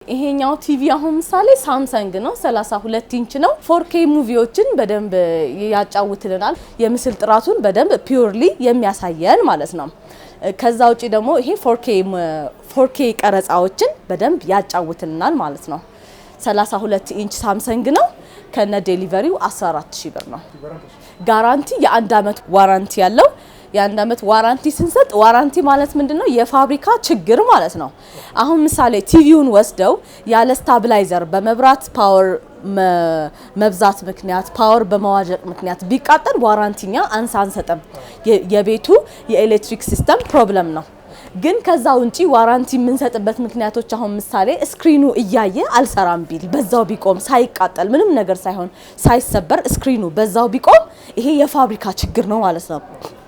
ይሄኛው ቲቪ አሁን ምሳሌ ሳምሰንግ ነው 32 ኢንች ነው 4K ሙቪዎችን በደንብ ያጫውትልናል የምስል ጥራቱን በደንብ ፒውርሊ የሚያሳየን ማለት ነው ከዛ ውጪ ደግሞ ይሄ 4K ቀረጻዎችን በደንብ ያጫውትልናል ማለት ነው 32 ኢንች ሳምሰንግ ነው ከነ ዴሊቨሪው 14000 ብር ነው ጋራንቲ የአንድ አመት ዋራንቲ ያለው የአንድ አመት ዋራንቲ ስንሰጥ ዋራንቲ ማለት ምንድነው የፋብሪካ ችግር ማለት ነው አሁን ምሳሌ ቲቪውን ወስደው ያለ ስታብላይዘር በመብራት ፓወር መብዛት ምክንያት ፓወር በመዋዠቅ ምክንያት ቢቃጠል ዋራንቲኛ አንሳንሰጠም የቤቱ የኤሌክትሪክ ሲስተም ፕሮብለም ነው ግን ከዛ ውጪ ዋራንቲ የምንሰጥበት ምክንያቶች አሁን ምሳሌ ስክሪኑ እያየ አልሰራም ቢል በዛው ቢቆም ሳይቃጠል ምንም ነገር ሳይሆን ሳይሰበር ስክሪኑ በዛው ቢቆም ይሄ የፋብሪካ ችግር ነው ማለት ነው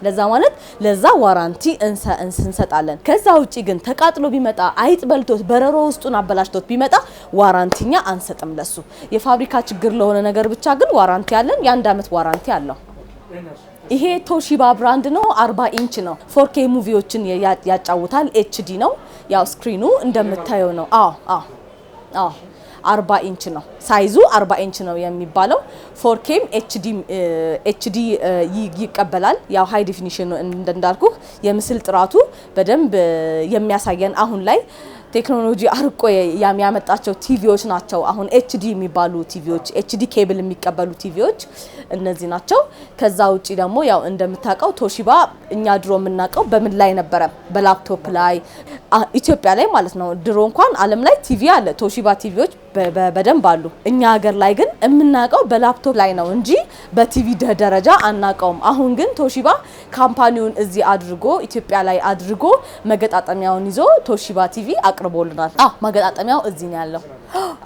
ለዛ ማለት ለዛ ዋራንቲ እንሰጣለን ከዛ ውጪ ግን ተቃጥሎ ቢመጣ አይጥ በልቶት በረሮ ውስጡን አበላሽቶት ቢመጣ ዋራንቲኛ አንሰጥም ለሱ የፋብሪካ ችግር ለሆነ ነገር ብቻ ግን ዋራንቲ ያለን የአንድ አመት ዋራንቲ አለው ይሄ ቶሺባ ብራንድ ነው 40 ኢንች ነው 4K ሙቪዎችን ያጫውታል HD ነው ያው ስክሪኑ እንደምታየው ነው አዎ 40 ኢንች ነው ሳይዙ 40 ኢንች ነው የሚባለው 4K HD ይቀበላል ያው ሃይ ዲፊኒሽን እንዳልኩ የምስል ጥራቱ በደንብ የሚያሳየን አሁን ላይ ቴክኖሎጂ አርቆ ያመጣቸው ቲቪዎች ናቸው አሁን HD የሚባሉ ቲቪዎች HD ኬብል የሚቀበሉ ቲቪዎች እነዚህ ናቸው ከዛ ውጪ ደግሞ ያው እንደምታውቀው ቶሺባ እኛ ድሮ የምናውቀው በምን ላይ ነበር በላፕቶፕ ላይ ኢትዮጵያ ላይ ማለት ነው ድሮ እንኳን ዓለም ላይ ቲቪ አለ ቶሺባ ቲቪዎች በደንብ አሉ እኛ ሀገር ላይ ግን የምናውቀው በላፕቶፕ ላይ ነው እንጂ በቲቪ ደረጃ አናውቀውም አሁን ግን ቶሺባ ካምፓኒውን እዚህ አድርጎ ኢትዮጵያ ላይ አድርጎ መገጣጠሚያውን ይዞ ቶሺባ ቲቪ አቅርቦልናል መገጣጠሚያው እዚህ ነው ያለው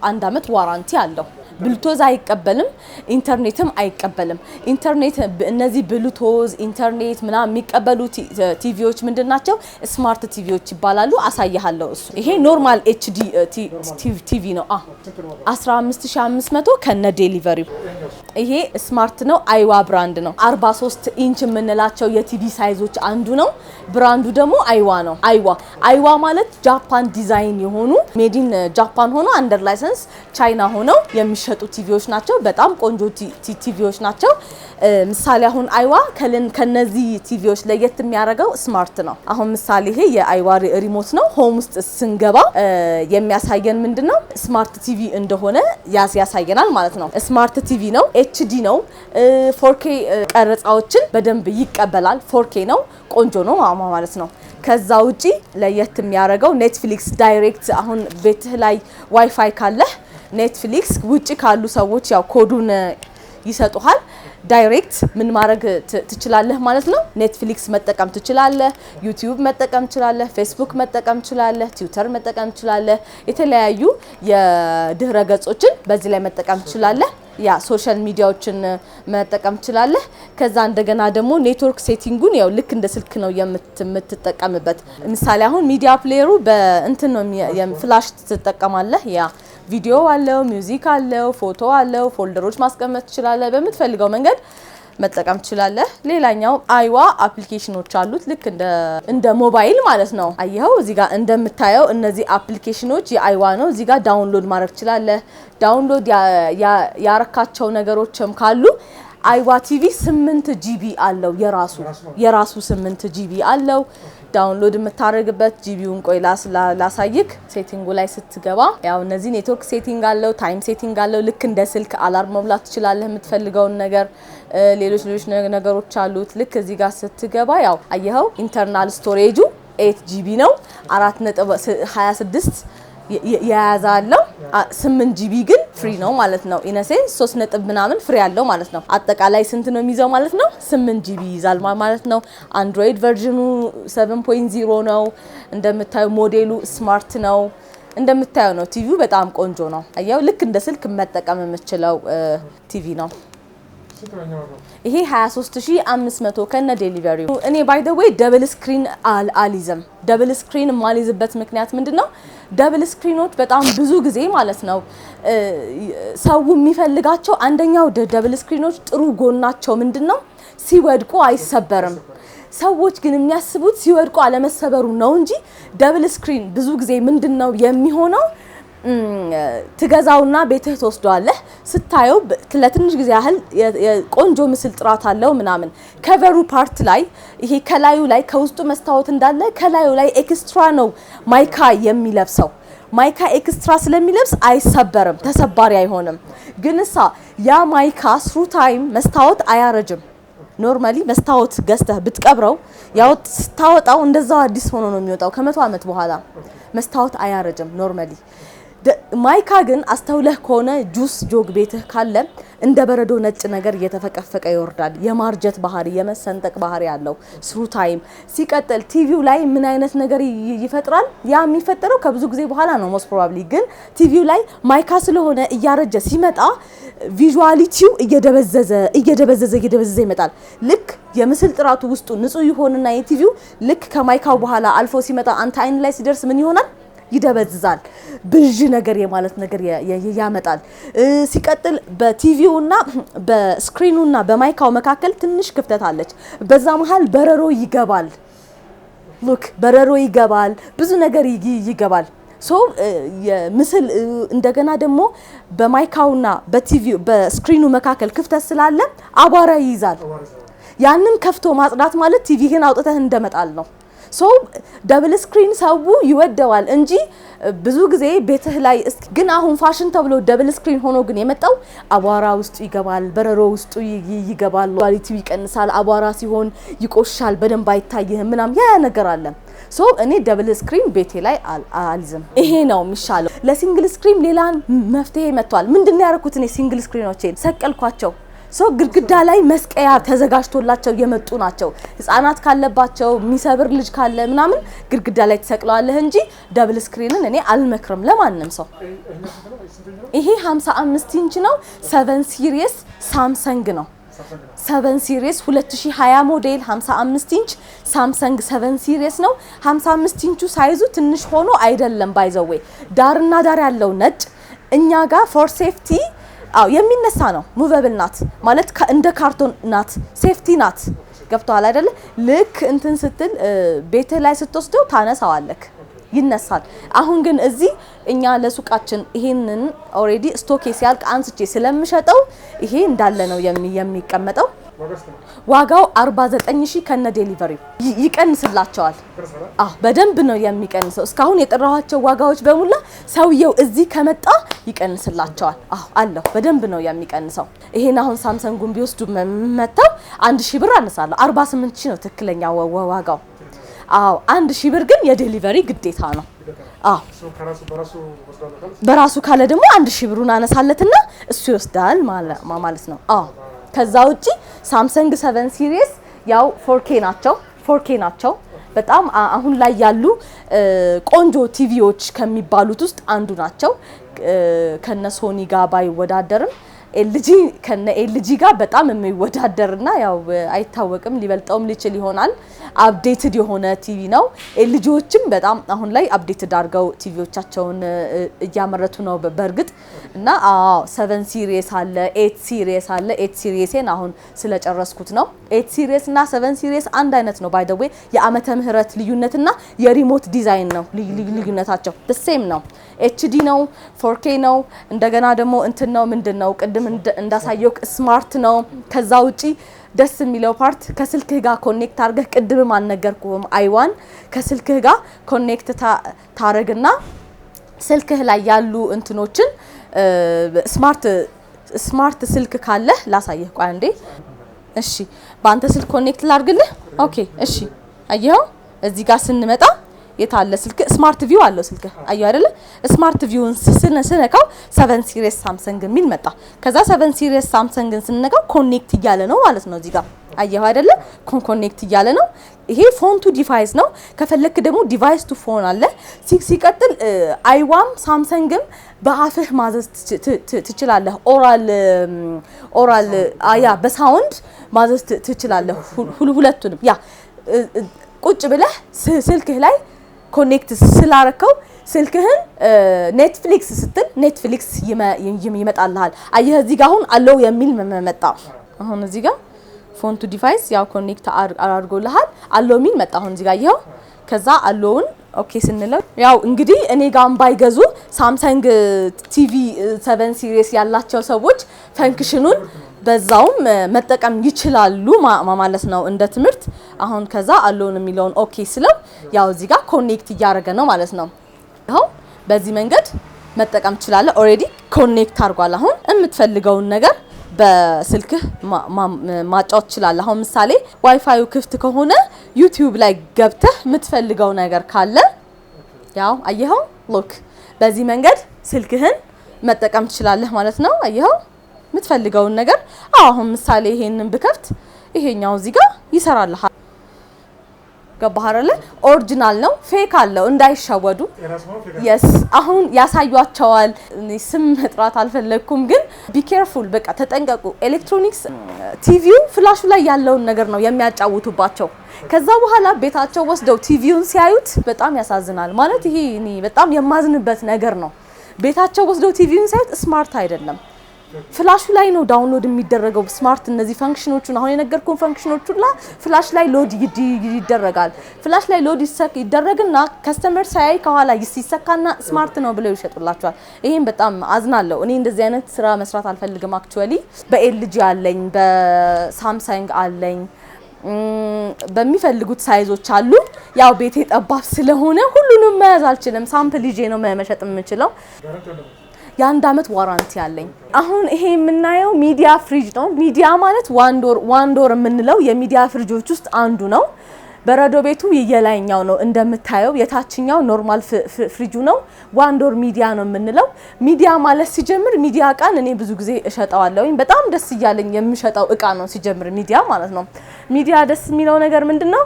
አንድ አመት ዋራንቲ አለው ብሉቶዝ አይቀበልም ኢንተርኔትም አይቀበልም ኢንተርኔት እነዚህ ብሉቶዝ ኢንተርኔት ምናምን የሚቀበሉ ቲቪዎች ምንድናቸው ስማርት ቲቪዎች ይባላሉ አሳያለሁ እሱ ይሄ ኖርማል HD ቲቪ ነው 15500 ከነ ዴሊቨሪው ይሄ ስማርት ነው አይዋ ብራንድ ነው 43 ኢንች የምንላቸው የቲቪ ሳይዞች አንዱ ነው ብራንዱ ደግሞ አይዋ ነው አይዋ ማለት ጃፓን ዲዛይን የሆኑ ሜዲን ጃፓን ሆኖ አንደር ላይሰንስ ቻይና ሆነው የሚሸጡ ቲቪዎች ናቸው በጣም ቆንጆ ቲቪዎች ናቸው ምሳሌ አሁን አይዋ ከነዚህ ቲቪዎች ለየት የሚያደርገው ስማርት ነው አሁን ምሳሌ ይሄ የአይዋ ሪሞት ነው ሆም ውስጥ ስንገባ የሚያሳየን ምንድነው ስማርት ቲቪ እንደሆነ ያሳየናል ማለት ነው ስማርት ቲቪ ነው HD ነው 4K ቀረጻዎችን በደንብ ይቀበላል 4K ነው ቆንጆ ነው ማለት ነው ከዛ ውጪ ለየት የሚያደርገው ኔትፍሊክስ ዳይሬክት አሁን ቤትህ ላይ ዋይፋይ ካለ ኔትፍሊክስ ውጪ ካሉ ሰዎች ያው ኮዱን ይሰጡሃል ዳይሬክት ምን ማድረግ ትችላለህ ማለት ነው ኔትፍሊክስ መጠቀም ትችላለህ ዩቲዩብ መጠቀም ትችላለህ ፌስቡክ መጠቀም ትችላለህ ትዊተር መጠቀም ትችላለህ የተለያዩ የድህረ ገጾችን በዚህ ላይ መጠቀም ትችላለህ ያ ሶሻል ሚዲያዎችን መጠቀም ትችላለህ ከዛ እንደገና ደግሞ ኔትወርክ ሴቲንጉን ያው ልክ እንደ ስልክ ነው የምትጠቀምበት ምሳሌ አሁን ሚዲያ ፕሌየሩ በእንትን ነው ፍላሽ ትጠቀማለህ ያ ቪዲዮ አለው ሚውዚክ አለው ፎቶ አለው ፎልደሮች ማስቀመጥ ትችላለህ በመትፈልገው መንገድ መጠቀም ትችላለህ ሌላኛው አይዋ አፕሊኬሽኖች አሉት ልክ እንደ ሞባይል ማለት ነው አይሄው እዚህ ጋር እንደምታየው እነዚህ አፕሊኬሽኖች የአይዋ ነው እዚህ ጋር ዳውንሎድ ማድረግ ትችላለህ ዳውንሎድ ያረካቸው ነገሮችም ካሉ አይዋ ቲቪ 8 GB አለው የራሱ 8 GB አለው ዳውንሎድ የምታረግበት ጂቢውን ቆይ ላሳይክ ሴቲንጉ ላይ ስትገባ ያው እነዚህ ኔትወርክ ሴቲንግ አለው ታይም ሴቲንግ አለው ልክ እንደ ስልክ አላርም መብላት ትችላለህ የምትፈልገውን ነገር ሌሎች ነገሮች አሉት ልክ እዚህ ጋር ስትገባ ያው አየኸው ኢንተርናል ስቶሬጁ 8 GB ነው 4.26 ያያዛለው 8 GB ግን ፍሪ ነው ማለት ነው ኢነሴንስ 3 ነጥብ ምናምን ፍሪ ያለው ማለት ነው አጠቃላይ ስንት ነው የሚይዘው ማለት ነው 8 GB ይዛል ማለት ነው አንድሮይድ ቨርዥኑ 7.0 ነው እንደምታዩ ሞዴሉ ስማርት ነው እንደምታዩ ነው ቲቪው በጣም ቆንጆ ነው አያው ልክ እንደ ስልክ መጠቀም የምትችለው ቲቪ ነው ይሄ 23500 ከነ ዴሊቨሪው እኔ ባይ ዘ ዌይ ደብል ስክሪን አሊዝም ደብል ስክሪን ማሊዝበት ምክንያት ምንድነው ደብል ስክሪኖች በጣም ብዙ ጊዜ ማለት ነው ሰው የሚፈልጋቸው አንደኛው ደብል ስክሪኖች ጥሩ ጎናቸው ምንድነው ሲወድቁ አይሰበርም ሰዎች ግን የሚያስቡት ሲወድቁ አለመሰበሩ ነው እንጂ ደብል ስክሪን ብዙ ጊዜ ምንድነው የሚሆነው ትገዛውና ቤትህ ተወስደዋለህ ስታየው ለትንሽ ጊዜ ያህል ቆንጆ ምስል ጥራት አለው ምናምን ከቨሩ ፓርት ላይ ይሄ ከላዩ ላይ ከውስጡ መስታወት እንዳለ ከላዩ ላይ ኤክስትራ ነው ማይካ የሚለብሰው ማይካ ኤክስትራ ስለሚለብስ አይሰበርም ተሰባሪ አይሆንም ግን እሳ ያ ማይካ ስሩ ታይም መስታወት አያረጅም ኖርማሊ መስታወት ገዝተህ ብትቀብረው ያው ታወጣው እንደዛው አዲስ ሆኖ ነው የሚወጣው ከ100 አመት በኋላ መስታወት አያረጅም ኖርማሊ ማይካ ግን አስተውለህ ከሆነ ጁስ ጆግ ቤትህ ካለ እንደ በረዶ ነጭ ነገር እየተፈቀፈቀ ይወርዳል የማርጀት ባህሪ የመሰንጠቅ ባህሪ ያለው ስሩ ታይም ሲቀጥል ቲቪው ላይ ምን አይነት ነገር ይፈጥራል ያ የሚፈጠረው ከብዙ ጊዜ በኋላ ነው ሞስት ፕሮባብሊ ግን ቲቪው ላይ ማይካ ስለሆነ እያረጀ ሲመጣ ቪዥዋሊቲው እየደበዘዘ ይመጣል ልክ የምስል ጥራቱ ውስጡ ንጹህ ይሆንና የቲቪው ልክ ከማይካው በኋላ አልፎ ሲመጣ አንተ አይን ላይ ሲደርስ ምን ይሆናል ይደበዝዛል ብዥ ነገር የማለት ነገር ያመጣል ሲቀጥል በቲቪውና በስክሪኑና በማይካው መካከል ትንሽ ክፍተት አለች በዛ መሃል በረሮ ይገባል ሉክ በረሮ ይገባል ብዙ ነገር ይገባል ሶ የምስል እንደገና ደግሞ በማይካውና በቲቪው በስክሪኑ መካከል ክፍተት ስላለ አቧራ ይይዛል ያንን ከፍቶ ማጽዳት ማለት ቲቪህን አውጥተህ እንደመጣል ነው ሶ ደብል ስክሪን ሰው ይወደዋል እንጂ ብዙ ጊዜ ቤትህ ላይ ግን አሁን ፋሽን ተብሎ ደብል ስክሪን ሆኖ ግን የመጣው አቧራ ውስጥ ይገባል በረሮ ውስጥ ይገባል ኳሊቲው ይቀንሳል አቧራ ሲሆን ይቆሻል በደንብ አይታየህም ምናም ያ ነገር አለ ሶ እኔ ደብል ስክሪን ቤቴ ላይ አልዝም ይሄ ነው የሚሻለው ለሲንግል ስክሪን ሌላ መፍትሄ መጥቷል ምንድነው ያረኩት እኔ ሲንግል ስክሪኖቼን ሰቀልኳቸው ሶ ግድግዳ ላይ መስቀያ ተዘጋጅቶላቸው የመጡ ናቸው ህፃናት ካለባቸው ሚሰብር ልጅ ካለ ምናምን ግድግዳ ላይ ተሰቅለዋለህ እንጂ ደብል ስክሪንን እኔ አልመክርም ለማንም ሰው ይሄ 55 ኢንች ነው 7 ሲሪስ ሳምሰንግ ነው 7 ሲሪስ 2020 ሞዴል 55 ኢንች ሳምሰንግ 7 ሲሪስ ነው 55 ኢንቹ ሳይዙ ትንሽ ሆኖ አይደለም ባይዘው ዳርና ዳር ያለው ነጭ እኛ ጋር ፎር ሴፍቲ አው የሚነሳ ነው ሙቨብል ናት ማለት እንደ ካርቶን ናት ሴፍቲ ናት ገብቷል አይደለ ልክ እንትን ስትል ቤት ላይ ስትወስደው ታነሳዋለክ ይነሳል አሁን ግን እዚህ እኛ ለሱቃችን ይሄንን ኦሬዲ ስቶክ ሲያልቅ አንስቼ ስለምሸጠው ይሄ እንዳለ ነው የሚቀመጠው ዋጋው 49000 ከነ ዴሊቨሪ ይቀንስላቸዋል በደንብ ነው የሚቀንሰው እስካሁን የጠራኋቸው ዋጋዎች በሙላ ሰውየው እዚህ ከመጣ ይቀንስላቸዋል አለው በደንብ ነው የሚቀንሰው ይሄን አሁን ሳምሰንጉን ቢወስዱ መጣው 1000 ብር አነሳለሁ 48000 ነው ትክክለኛ ዋጋው 1000 ብር ግን የዴሊቨሪ ግዴታ ነው በራሱ ካለ ደግሞ 1000 ብሩን አነሳለትና እሱ ይወስዳል ማለት ነው ከዛ ውጪ ሳምሰንግ 7 ሲሪስ ያው 4K ናቸው በጣም አሁን ላይ ያሉ ቆንጆ ቲቪዎች ከሚባሉት ውስጥ አንዱ ናቸው ከነ ሶኒ ጋር ባይወዳደርም ኤልጂ ከነ ኤልጂ ጋር በጣም የሚወዳደርና ያው አይታወቅም ሊበልጠውም ሊችል ይሆናል አፕዴትድ የሆነ ቲቪ ነው ኤልጂዎችም በጣም አሁን ላይ አፕዴትድ አድርገው ቲቪዎቻቸውን እያመረቱ ነው በርግጥ እና 7 ሲሪስ አለ 8 ሲሪስ አለ 8 ሲሪስን አሁን ስለጨረስኩት ነው 8 ሲሪስ እና 7 ሲሪስ አንድ አይነት ነው ባይ ዘ ዌይ የዓመተ ምህረት ልዩነትና የሪሞት ዲዛይን ነው ልዩነታቸው the same ነው HD ነው 4K ነው እንደገና ደግሞ እንትን ነው ምንድነው ቅድም እንዳሳየው ስማርት ነው ከዛ ውጪ ደስ የሚለው ፓርት ከስልክህ ጋር ኮኔክት አድርገህ ቅድም አልነገርኩም አይዋን ከስልክህ ጋር ኮኔክት ታረግና ስልክህ ላይ ያሉ እንትኖችን ስማርት ስልክ ካለ ላሳየህ ቆይ አንዴ እሺ ባንተ ስልክ ኮኔክት ላድርግልህ ኦኬ እሺ አየው እዚህ ጋር ስንመጣ የታለ ስልክ ስማርት ቪው አለው ስልክ አየው አይደለ ስማርት ቪውን ስነካው 7 ሲሪስ ሳምሰንግ ሚል መጣ ከዛ 7 ሲሪስ ሳምሰንግን ስነካው ኮኔክት እያለ ነው ማለት ነው እዚህ ጋር አየው አይደለ ኮኔክት እያለ ነው ይሄ ፎን ቱ ዲቫይስ ነው ከፈለክ ደግሞ ዲቫይስ ቱ ፎን አለ ሲቀጥል አይዋም ሳምሰንግም በአፍህ ማዘዝ ትችላለህ ኦራል በሳውንድ ማዘዝ ትችላለህ ሁለቱንም ያ ቁጭ ብለህ ስልክህ ላይ ኮኔክት ስላረከው ስልክህን ኔትፍሊክስ ስትል ኔትፍሊክስ ይመጣልሃል አየህ እዚህ ጋር አሁን አለው የሚል መጣ አሁን እዚህ ጋር ፎን ቱ ዲቫይስ ያው ኮኔክት አድርጎልሃል አሎሚን መጣ አሁን እዚህ ጋር ይሄው ከዛ አሎውን ኦኬ ስንለው ያው እንግዲህ እኔ ጋር ባይገዙ ሳምሰንግ ቲቪ 7 ሲሪስ ያላቸው ሰዎች ፈንክሽኑን በዛውም መጠቀም ይችላሉ ማለት ነው እንደ ትምርት አሁን ከዛ አሎን የሚለውን ኦኬ ስለው ያው እዚህ ጋር ኮኔክት እያደረገ ነው ማለት ነው ያው በዚህ መንገድ መጠቀም ይችላል ኦሬዲ ኮኔክት አድርጓል አሁን የምትፈልገውን ነገር በስልክ ማጫወት ይችላል አሁን ምሳሌ ዋይፋዩ ክፍት ከሆነ ዩቲዩብ ላይ ገብተህ የምትፈልገው ነገር ካለ ያው አየኸው ሎክ በዚህ መንገድ ስልክህን መጠቀም ትችላለህ ማለት ነው አየኸው የምትፈልገው ነገር አሁን ምሳሌ ይሄንን ብከፍት ይሄኛው እዚህ ጋር ይሰራልሃል ገባሃረለ ኦሪጂናል ነው ፌክ አለው እንዳይሻወዱ yes አሁን ያሳዩአቸዋል ስም መጥራት አልፈለኩም ግን ቢ ኬርፉል በቃ ተጠንቀቁ ኤሌክትሮኒክስ ቲቪው ፍላሹ ላይ ያለውን ነገር ነው የሚያጫውቱባቸው ከዛ በኋላ ቤታቸው ወስደው ቲቪውን ሲያዩት በጣም ያሳዝናል ማለት ይሄ እኔ በጣም የማዝንበት ነገር ነው ቤታቸው ወስደው ቲቪውን ሲያዩት ስማርት አይደለም ፍላሹ ላይ ነው ዳውንሎድ የሚደረገው ስማርት እነዚህ ፈንክሽኖቹን አሁን የነገርኩን ፈንክሽኖቹላ ፍላሽ ላይ ሎድ ይደረጋል ፍላሽ ላይ ሎድ ይደረግና ከስተመር ሳይ ከኋላ ይሰካና ስማርት ነው ብለው ይሸጡላቸዋል ይሄን በጣም አዝናለሁ እኔ እንደዚህ አይነት ስራ መስራት አልፈልግም አክቹአሊ በኤልጂ አለኝ በሳምሰንግ አለኝ በሚፈልጉት ሳይዞች አሉ ያው ቤቴ ጠባብ ስለሆነ ሁሉንም መያዝ አልችልም ሳምፕል ይዤ ነው መሸጥ የምችለው የአንድ አመት ዋራንቲ አለኝ አሁን ይሄ የምናየው ሚዲያ ፍሪጅ ነው ሚዲያ ማለት ዋንዶር የምንለው የሚዲያ ፍሪጆች ውስጥ አንዱ ነው በረዶ ቤቱ የላይኛው ነው እንደምታየው የታችኛው ኖርማል ፍሪጁ ነው ዋንዶር ሚዲያ ነው የምንለው ሚዲያ ማለት ሲጀምር ሚዲያ ቃን እኔ ብዙ ጊዜ እሸጣዋለሁ በጣም ደስ ይያለኝ የምሸጣው እቃ ነው ሲጀምር ሚዲያ ማለት ነው ሚዲያ ደስ የሚለው ነገር ምንድነው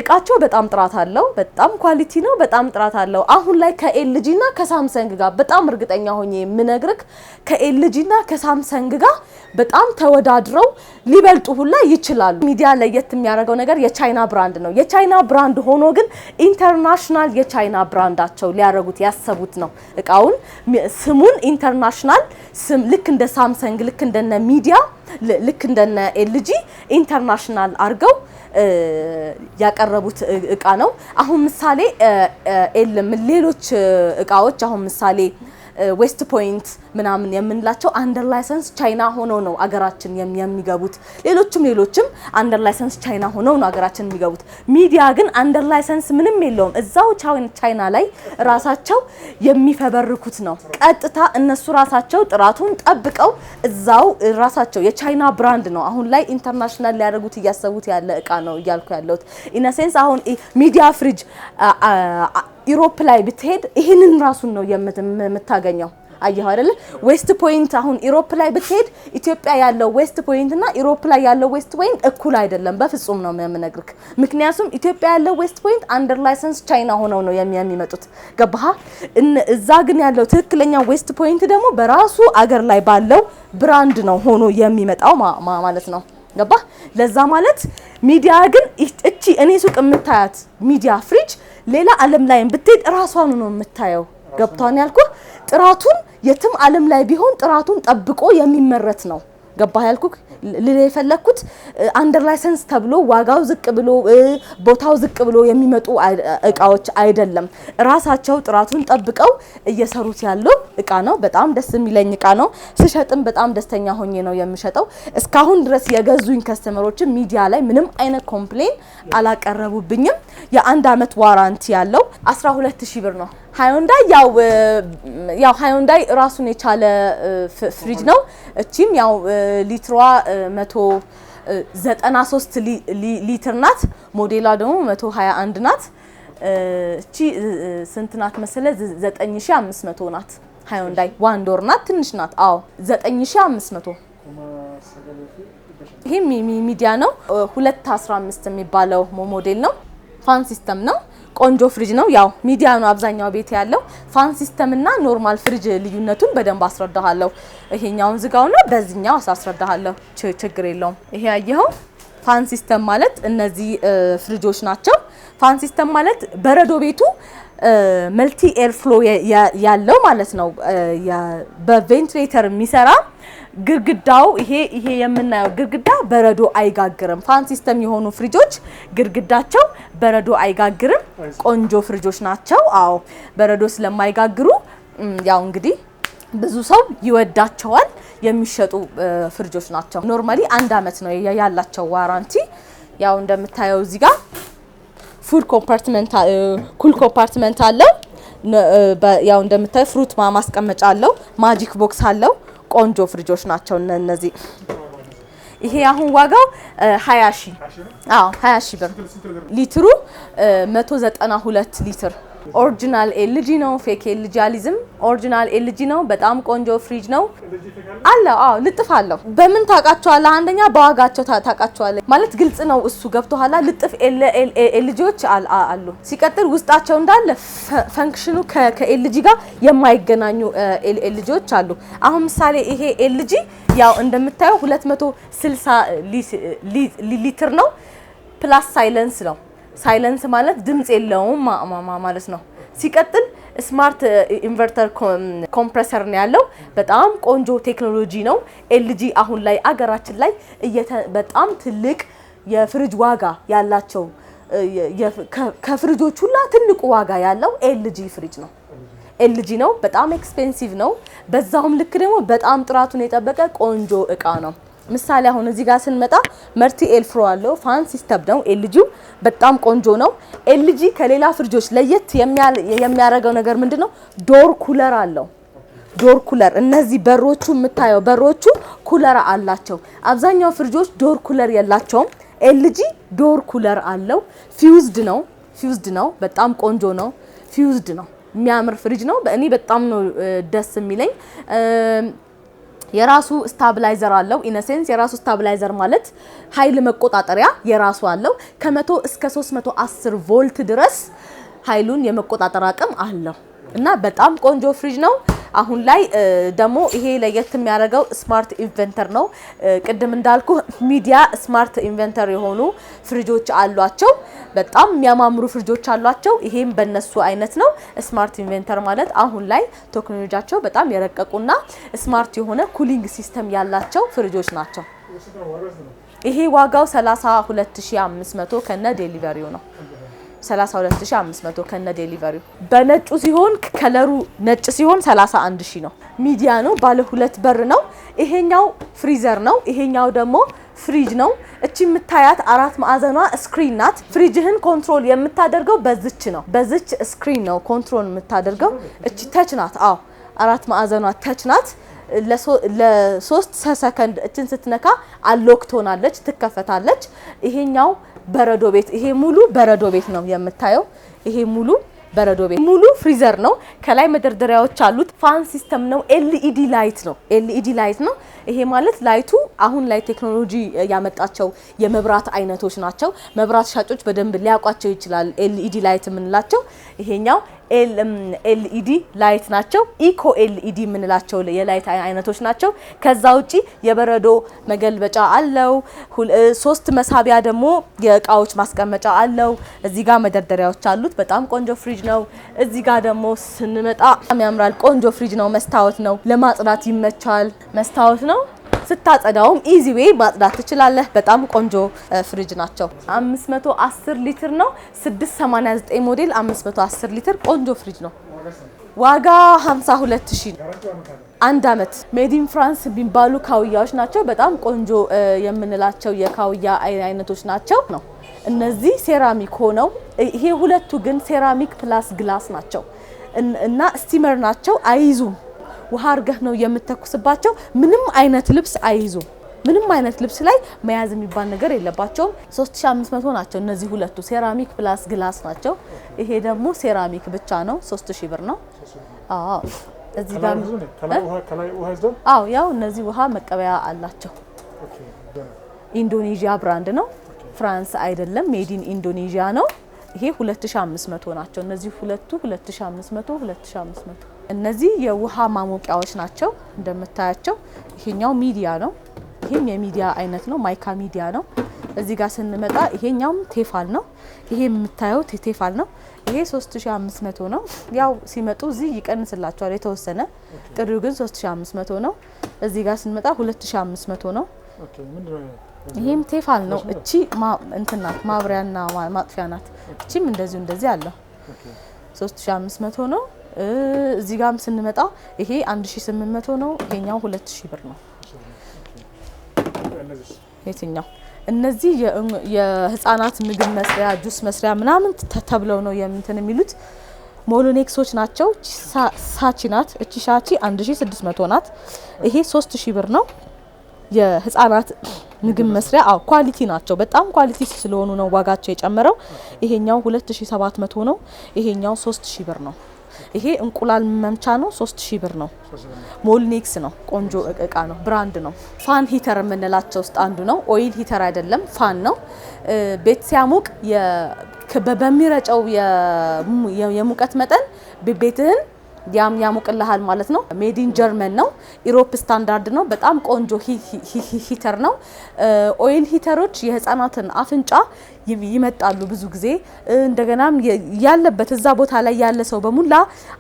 እቃቸው በጣም ጥራት አለው በጣም ኳሊቲ ነው በጣም ጥራት አለው አሁን ላይ ከኤልጂ እና ከሳምሰንግ ጋር በጣም እርግጠኛ ሆኜ የምነግርክ ከኤልጂ እና ከሳምሰንግ ጋር በጣም ተወዳድረው ሊበልጡ ሁላ ይችላሉ ሚዲያ ለየት የሚያደርገው ነገር የቻይና ብራንድ ነው የቻይና ብራንድ ሆኖ ግን ኢንተርናሽናል የቻይና ብራንዳቸው ሊያረጉት ያሰቡት ነው እቃውን ስሙን ኢንተርናሽናል ስም ልክ እንደ ሳምሰንግ ልክ እንደነ ሚዲያ ልክ እንደነ ኤልጂ ኢንተርናሽናል አርገው ያቀረቡት እቃ ነው አሁን ምሳሌ ሌሎች እቃዎች አሁን ምሳሌ ዌስት ፖይንት ምናምን የምንላቸው አንደር ላይሰንስ ቻይና ሆኖ ነው አገራችን የሚገቡት ሌሎችም አንደር ላይሰንስ ቻይና ሆኖ ነው አገራችን የሚገቡት ሚዲያ ግን አንደር ላይሰንስ ምንም የለውም እዛው ቻይና ላይ ራሳቸው የሚፈበርኩት ነው ቀጥታ እነሱ ራሳቸው ጥራቱን ጠብቀው እዛው ራሳቸው የቻይና ብራንድ ነው አሁን ላይ ኢንተርናሽናል ሊያደርጉት ያሰቡት ያለ እቃ ነው ይያልኩ ያለሁት ኢን አ ሴንስ አሁን ሚዲያ ፍሪጅ ዩሮፕ ላይ ብትሄድ ይሄንን ራሱን ነው የምታገኘው አየሁ አይደለ ዌስት ፖይንት አሁን ዩሮፕ ላይ ብትሄድ ኢትዮጵያ ያለው ዌስት ፖይንት እና ዩሮፕ ላይ ያለው ዌስት ፖይንት እኩል አይደለም በፍጹም ነው የምነግርክ ምክንያቱም ኢትዮጵያ ያለው ዌስት ፖይንት አንደር ላይሰንስ ቻይና ሆነው ነው የሚመጡት ገባህ እዛ ግን ያለው ትክክለኛ ዌስት ፖይንት ደግሞ በራሱ አገር ላይ ባለው ብራንድ ነው ሆኖ የሚመጣው ማለት ነው ገባህ ለዛ ማለት ሚዲያ ግን እቺ እኔ ሱቅ የምታያት ሚዲያ ፍሪጅ ሌላ ዓለም ላይ ብትሄድ ራሷን ነው የምታየው ገብቷን ያልኩ ጥራቱን የትም ዓለም ላይ ቢሆን ጥራቱን ጠብቆ የሚመረት ነው ገባህ ያልኩ ለፈለኩት አንደር ላይሰንስ ተብሎ ዋጋው ዝቅ ብሎ ቦታው ዝቅ ብሎ የሚመጡ እቃዎች አይደለም ራሳቸው ጥራቱን ጠብቀው እየሰሩት ያለው እቃ ነው በጣም ደስ የሚለኝ እቃ ነው ስሸጥም በጣም ደስተኛ ሆኜ ነው የምሸጠው እስካሁን ድረስ የገዙኝ ከስተመሮች ሚዲያ ላይ ምንም አይነት ኮምፕሌን አላቀረቡብኝም የአንድ አመት ዋራንቲ ያለው 12000 ብር ነው ሃይንዳይ ያው ሃይንዳይ ራሱን የቻለ ፍሪጅ ነው እቺም ያው ሊትሯ 193 ሊትር ናት ሞዴሏ ደግሞ 121 ናት እቺ ስንት ናት መሰለ 9500 ናት ሃይንዳይ ዋንዶር ናት ትንሽ ናት አዎ 9500 ይሄ ሚዲያ ነው 215 የሚባለው ሞዴል ነው ፋን ሲስተም ነው ቆንጆ ፍሪጅ ነው ያው ሚዲያ ነው አብዛኛው ቤት ያለው ፋን ሲስተም እና ኖርማል ፍሪጅ ልዩነቱን በደንብ አስረዳሃለሁ ይሄኛውን ዝጋውና በዚህኛው አስረዳሃለሁ ችግር የለውም ይሄ ያየኸው ፋን ሲስተም ማለት እነዚህ ፍሪጆች ናቸው ፋን ሲስተም ማለት በረዶ ቤቱ መልቲ ኤር ፍሎ ያለው ማለት ነው በቬንቲሌተር የሚሰራ ግርግዳው ይሄ የምናየው ግርግዳ በረዶ አይጋግርም ፋን ሲስተም የሆኑ ፍሪጆች ግርግዳቸው በረዶ አይጋግርም ቆንጆ ፍሪጆች ናቸው አዎ በረዶ ስለማይጋግሩ ያው እንግዲህ ብዙ ሰው ይወዳቸዋል የሚሸጡ ፍሪጆች ናቸው ኖርማሊ 1 አመት ነው ያላቸው ዋራንቲ ያው እንደምታየው እዚህ ጋር ፉድ ኮምፓርትመንት ኩል ኮምፓርትመንት አለው ያው እንደምታየው ፍሩት ማስቀመጫ አለው ማጂክ ቦክስ አለው ቆንጆ ፍሪጆች ናቸው እነዚህ ይሄ አሁን ዋጋው 20000 አዎ 20000 ብር ሊትሩ 192 ሊትር ኦሪጂናል ኤልጂ ነው ፌክ ኤልጂ አሊዝም ኦሪጂናል ኤልጂ ነው በጣም ቆንጆ ፍሪጅ ነው አለ አዎ ልጥፍ አለው በምን ታቃቸዋለህ አንደኛ በዋጋቸው ታቃቸዋለህ ማለት ግልጽ ነው እሱ ገብቶሃል ልጥፍ ኤልጂዎች አሉ ሲቀጥል ውስጣቸው እንዳለ ፈንክሽኑ ከኤልጂ ጋር የማይገናኙ ኤልጂዎች አሉ አሁን ምሳሌ ይሄ ኤልጂ ያው እንደምታየው 260 ሊትር ነው ፕላስ ሳይለንስ ነው ሳይለንስ ማለት ድምጽ የለውም ማለት ነው ሲቀጥል ስማርት ኢንቨርተር ኮምፕረሰር ነው ያለው በጣም ቆንጆ ቴክኖሎጂ ነው ኤልጂ አሁን ላይ አገራችን ላይ በጣም ትልቅ የፍሪጅ ዋጋ ያላቸው ከፍሪጆች ሁሉ ትልቁ ዋጋ ያለው ኤልጂ ፍሪጅ ነው ኤልጂ ነው በጣም ኤክስፔንሲቭ ነው በዛውም ልክ ደግሞ በጣም ጥራቱን የጠበቀ ቆንጆ እቃ ነው ምሳሌ አሁን እዚህ ጋር ስንመጣ matterials ፍሮ አለው ፋን ሲስተም ነው ኤልጂ በጣም ቆንጆ ነው ኤልጂ ከሌላ ፍሪጆች ለየት የሚያደርገው ነገር ምንድነው ዶር ኩለር አለው ዶር ኩለር እነዚህ በሮቹ የምታየው በሮቹ ኩለር አላቸው አብዛኛው ፍሪጆች ዶር ኩለር የላቸውም ኤልጂ ዶር ኩለር አለው ፊውዝድ ነው በጣም ቆንጆ ነው ፊውዝድ ነው የሚያምር ፍሪጅ ነው እኔ በጣም ነው ደስ የሚለኝ የራሱ ስታብላይዘር አለው ኢነሴንስ የራሱ ስታብላይዘር ማለት ኃይል መቆጣጠሪያ የራሱ አለው ከ100 እስከ 310 ቮልት ድረስ ኃይሉን የመቆጣጠር አቅም አለው እና በጣም ቆንጆ ፍሪጅ ነው አሁን ላይ ደሞ ይሄ ለየት የሚያደርገው ስማርት ኢንቨንተር ነው ቅድም እንዳልኩ ሚዲያ ስማርት ኢንቨንተር የሆኑ ፍሪጆች አሏቸው በጣም የሚያማምሩ ፍሪጆች አሏቸው ይሄም በእነሱ አይነት ነው ስማርት ኢንቨንተር ማለት አሁን ላይ ቴክኖሎጂያቸው በጣም የረቀቁና ስማርት የሆነ ኩሊንግ ሲስተም ያላቸው ፍሪጆች ናቸው ይሄ ዋጋው 32500 ከነ ዴሊቨሪው ነው 32500 ከነ ዴሊቨሪው በነጩ ሲሆን ከለሩ ነጭ ሲሆን 31000 ነው ሚዲያ ነው ባለ ሁለት በር ነው ይሄኛው ፍሪዘር ነው ይሄኛው ደግሞ ፍሪጅ ነው እቺ የምታያት አራት ማዕዘኗ ስክሪን ናት ፍሪጅህን ኮንትሮል የምታደርገው በዚች ስክሪን ነው ኮንትሮል የምታደርገው እቺ ተች ናት አዎ አራት ማዕዘኗ ተች ናት ለ3 ሰከንድ እቺን ስትነካ አሎክ ትሆናለች ትከፈታለች ይሄኛው በረዶ ቤት ይሄ ሙሉ በረዶ ቤት ነው የምታየው ይሄ ሙሉ በረዶ ቤት ሙሉ ፍሪዘር ነው ከላይ መደርደሪያዎች አሉት ፋን ሲስተም ነው ኤልኢዲ ላይት ነው ይሄ ማለት ላይቱ አሁን ላይ ቴክኖሎጂ ያመጣቸው የመብራት አይነቶች ናቸው መብራት ሻጮች በደንብ ሊያቋቸው ይችላል ኤልኢዲ ላይት ምንላቸው ይሄኛው ኤልኢዲ ላይት ናቸው ኢኮ ኤልኢዲ ምንላቸው የላይት አይነቶች ናቸው ከዛ ውጪ የበረዶ መገልበጫ አለው 3 መሳቢያ ደግሞ የእቃዎች ማስቀመጫ አለው እዚህ ጋር መደርደሪያዎች አሉት በጣም ቆንጆ ፍሪጅ ነው እዚህ ጋር ደግሞ ስንመጣ ያምራል ቆንጆ ፍሪጅ ነው መስታወት ነው ለማጽዳት ይመቻል መስታወት ነው ስታጸዳውም ኢዚ ዌይ ማጽዳት ትችላለህ በጣም ቆንጆ ፍሪጅ ናቸው 510 ሊትር ነው 689 ሞዴል 510 ሊትር ቆንጆ ፍሪጅ ነው ዋጋ 52000 አንድ አመት ሜድ ኢን ፍራንስ ቢባሉ ካውያዎች ናቸው በጣም ቆንጆ የምንላቸው የካውያ አይነቶች ናቸው ነው እነዚህ ሴራሚክ ሆነው ይሄ ሁለቱ ግን ሴራሚክ ፕላስ ግላስ ናቸው እና ስቲመር ናቸው አይዙም ውሃ አርገህ ነው የምትተኩስባቸው ምንም አይነት ልብስ አይዙ ምንም አይነት ልብስ ላይ መያዝ የሚባል ነገር የለባቸውም 3500 ናቸው እነዚህ ሁለቱ ሴራሚክ ፕላስ ግላስ ናቸው ይሄ ደግሞ ሴራሚክ ብቻ ነው 3000 ብር ነው አዎ እዚህ ጋር ከላይ ውሃ ይዘው አዎ ያው እነዚህ ውሃ መቀበያ አላቸው ኢንዶኔዥያ ብራንድ ነው ፍራንስ አይደለም ሜድ ኢን ኢንዶኔዥያ ነው ይሄ 2500 ናቸው እነዚህ ሁለቱ 2500 እነዚህ የውሃ ማሞቂያዎች ናቸው እንደምታያቸው ይሄኛው ሚዲያ ነው ይሄም የሚዲያ አይነት ነው ማይካ ሚዲያ ነው እዚህ ጋር ስንመጣ ይሄኛው ቴፋል ነው ይሄ የምታየው ቴፋል ነው ይሄ 3500 ነው ያው ሲመጡ እዚህ ይቀንስላቸዋል የተወሰነ ጥሪው ግን 3500 ነው እዚህ ጋር ስንመጣ 2500 ነው ኦኬ ምንድነው ይሄም ቴፋል ነው እቺ እንትናት ማብሪያና ማጥፊያ ናት እቺም እንደዚህ አለ ኦኬ 3500 ነው እዚህ ጋርም ስንመጣ ይሄ 1800 ነው ይሄኛው 2000 ብር ነው የትኛው እነዚህ የህፃናት ምግብ መስሪያ ጁስ መስሪያ ምናምን ተብለው ነው የምንትን የሚሉት ሞሎኔክሶች ናቸው ሳቺ ናት እቺ ሻቺ 1600 ናት ይሄ 3000 ብር ነው የህፃናት ምግብ መስሪያ ኳሊቲ ናቸው በጣም ኳሊቲ ስለሆኑ ነው ዋጋቸው የጨመረው ይሄኛው 2700 ነው ይሄኛው 3000 ብር ነው ይሄ እንቁላል መምቻ ነው 3000 ብር ነው ሞልኔክስ ነው ቆንጆ እቃ ነው ብራንድ ነው ፋን ሂተር የምንላቸው ውስጥ አንዱ ነው ኦይል ሂተር አይደለም ፋን ነው ቤት ሲያሞቅ በሚረጨው የሙቀት መጠን ቤትህን ያሞቅልሃል ማለት ነው ሜድ ኢን ጀርመን ነው ኢሮፕ ስታንዳርድ ነው በጣም ቆንጆ ሂተር ነው ኦይል ሂተሮች የህፃናትን አፍንጫ ይመጣሉ ብዙ ጊዜ እንደገናም ያለበት እዛ ቦታ ላይ ያለ ሰው በሙላ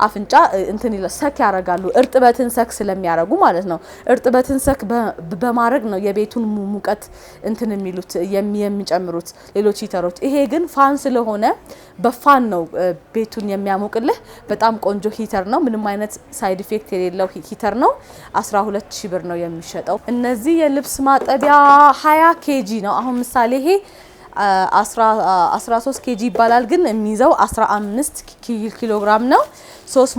አፍንጫ እንትን ሰክ ያረጋሉ እርጥበትን ሰክ ስለሚያረጉ ማለት ነው እርጥበትን ሰክ በማድረግ ነው የቤቱን ሙቀት እንትን የሚሉት የሚጨምሩት ሌሎች ሂተሮች ይሄ ግን ፋን ስለሆነ በፋን ነው ቤቱን የሚያሞቅልህ በጣም ቆንጆ ሂተር ነው ምንም አይነት ሳይድ ኢፌክት የሌለው ሂተር ነው 12000 ብር ነው የሚሸጠው እነዚህ የልብስ ማጠቢያ 20 ኬጂ ነው አሁን ምሳሌ ይሄ 13 ኬጂ ይባላል ግን የሚይዘው 15 ኪሎግራም ነው 3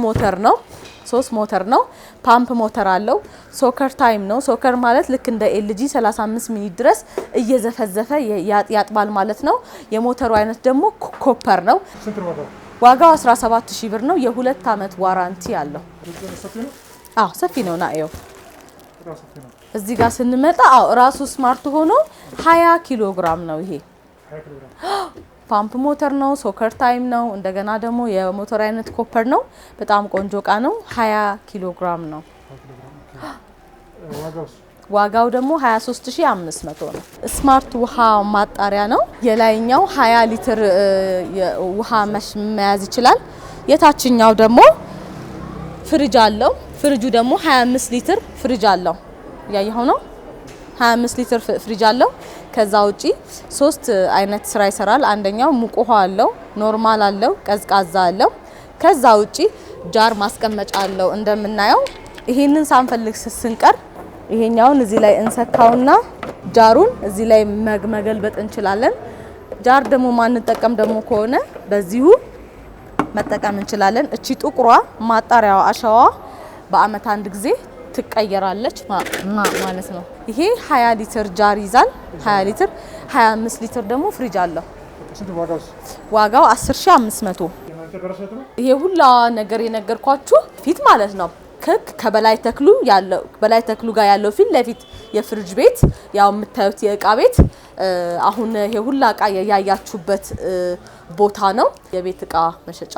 ሞተር ነው ፓምፕ ሞተር አለው ሶከር ታይም ነው ሶከር ማለት ልክ እንደ ኤልጂ 35 ሚኒት ድረስ እየዘፈዘፈ ያጥባል ማለት ነው የሞተሩ አይነት ደግሞ ኮፐር ነው ዋጋው 17000 ብር ነው የ2 አመት ዋራንቲ አለው ሰፊ ነው ናየው እዚህ ጋር ስንመጣ ራሱ ስማርት ሆኖ 20 ኪሎግራም ነው ይሄ ፓምፕ ሞተር ነው ሶከር ታይም ነው እንደገና ደግሞ የሞተር አይነት ኮፐር ነው በጣም ቆንጆ እቃ ነው 20 ኪሎግራም ነው ዋጋው ደግሞ 23500 ነው ስማርት ውሃ ማጣሪያ ነው የላይኛው 20 ሊትር ውሃ መያዝ ይችላል የታችኛው ደግሞ ፍሪጅ አለው ፍሪጁ ደግሞ 25 ሊትር ፍሪጅ አለው ያየው ነው 25 ሊትር ፍሪጅ አለው ከዛ ውጪ 3 አይነት ስራ ይሰራል አንደኛው ሙቅ ውሃ አለው ኖርማል አለው ቀዝቃዛ አለው ከዛ ውጪ ጃር ማስቀመጫ አለው እንደምናየው ይሄንን ሳንፈልግ ስንቀር ይሄኛውን እዚህ ላይ እንሰካውና ጃሩን እዚህ ላይ መገልበጥ እንችላለን ጃር ደግሞ ማንጠቀም ደግሞ ከሆነ በዚሁ መጠቀም እንችላለን እቺ ጥቁሯ ማጣሪያዋ አሻዋ በአመት አንድ ጊዜ ትቀየራለች ማለት ነው ይሄ 20 ሊትር ጃር ይዛል 20 ሊትር 25 ሊትር ደግሞ ፍሪጅ አለው ዋጋው 10500 ይሄ ሁላ ነገር የነገርኳችሁ ፊት ማለት ነው ከበላይ ተክሉ ጋር ያለው ፊት ለፊት የፍሪጅ ቤት ያው የምታዩት የእቃ ቤት አሁን ይሄ ሁላ እቃ ያያችሁበት ቦታ ነው የቤት እቃ መሸጫ